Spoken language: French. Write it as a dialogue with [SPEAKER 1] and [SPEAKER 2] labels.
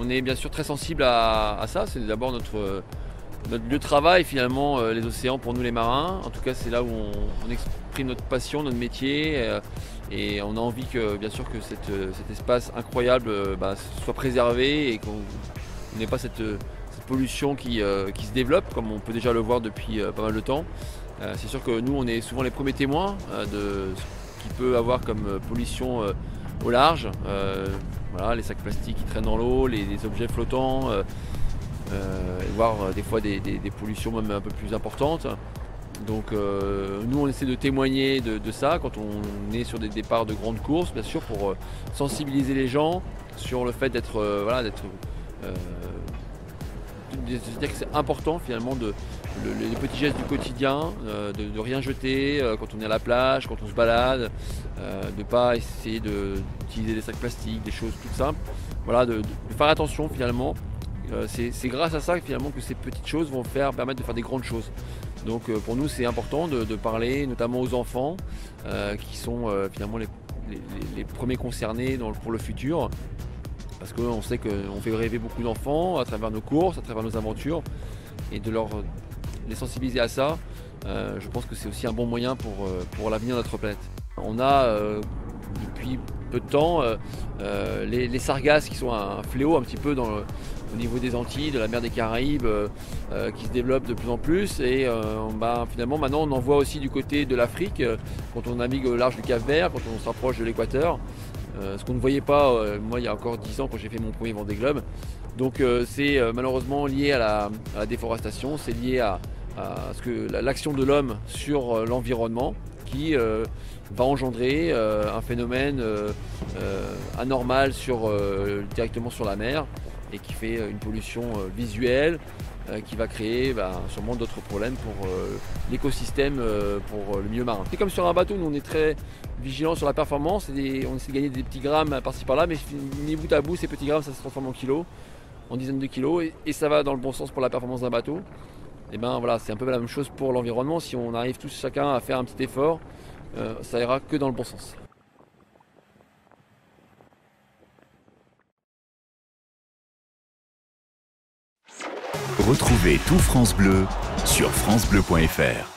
[SPEAKER 1] on est bien sûr très sensible à ça. C'est d'abord notre lieu de travail finalement, les océans pour nous les marins. En tout cas, c'est là où on exprime notre passion, notre métier. Et on a envie que, bien sûr, que cet espace incroyable soit préservé et qu'on n'ait pas cette pollution qui se développe, comme on peut déjà le voir depuis pas mal de temps. C'est sûr que nous, on est souvent les premiers témoins de ce qu'il peut avoir comme pollution au large. Voilà, les sacs plastiques qui traînent dans l'eau, les objets flottants, voire des fois des pollutions même un peu plus importantes. Donc nous on essaie de témoigner de ça quand on est sur des départs de grandes courses, bien sûr, pour sensibiliser les gens sur le fait d'être dire que c'est important finalement les petits gestes du quotidien, de rien jeter quand on est à la plage, quand on se balade, de ne pas essayer d'utiliser des sacs plastiques, des choses toutes simples. Voilà, de faire attention finalement. C'est grâce à ça finalement que ces petites choses vont permettre de faire des grandes choses. Donc pour nous c'est important de parler notamment aux enfants qui sont finalement les premiers concernés pour le futur. Parce qu'on sait qu'on fait rêver beaucoup d'enfants à travers nos courses, à travers nos aventures. Et de les sensibiliser à ça, je pense que c'est aussi un bon moyen pour l'avenir de notre planète. On a depuis peu de temps les sargasses qui sont un fléau un petit peu au niveau des Antilles, de la mer des Caraïbes, qui se développent de plus en plus. Et finalement maintenant on en voit aussi du côté de l'Afrique, quand on navigue au large du Cap-Vert, quand on se rapproche de l'équateur. Ce qu'on ne voyait pas moi il y a encore 10 ans quand j'ai fait mon premier Vendée Globe. Donc c'est malheureusement lié à la déforestation, c'est lié à l'action de l'homme sur l'environnement qui va engendrer un phénomène anormal directement sur la mer et qui fait une pollution visuelle qui va créer sûrement d'autres problèmes pour l'écosystème, pour le milieu marin. C'est comme sur un bateau, nous on est très vigilants sur la performance, on essaie de gagner des petits grammes par-ci par-là, mais mis bout à bout, ces petits grammes ça se transforme en kilos, en dizaines de kilos, et ça va dans le bon sens pour la performance d'un bateau. Et voilà, c'est un peu la même chose pour l'environnement. Si on arrive tous chacun à faire un petit effort, ça ira que dans le bon sens.
[SPEAKER 2] Retrouvez tout France Bleu sur francebleu.fr.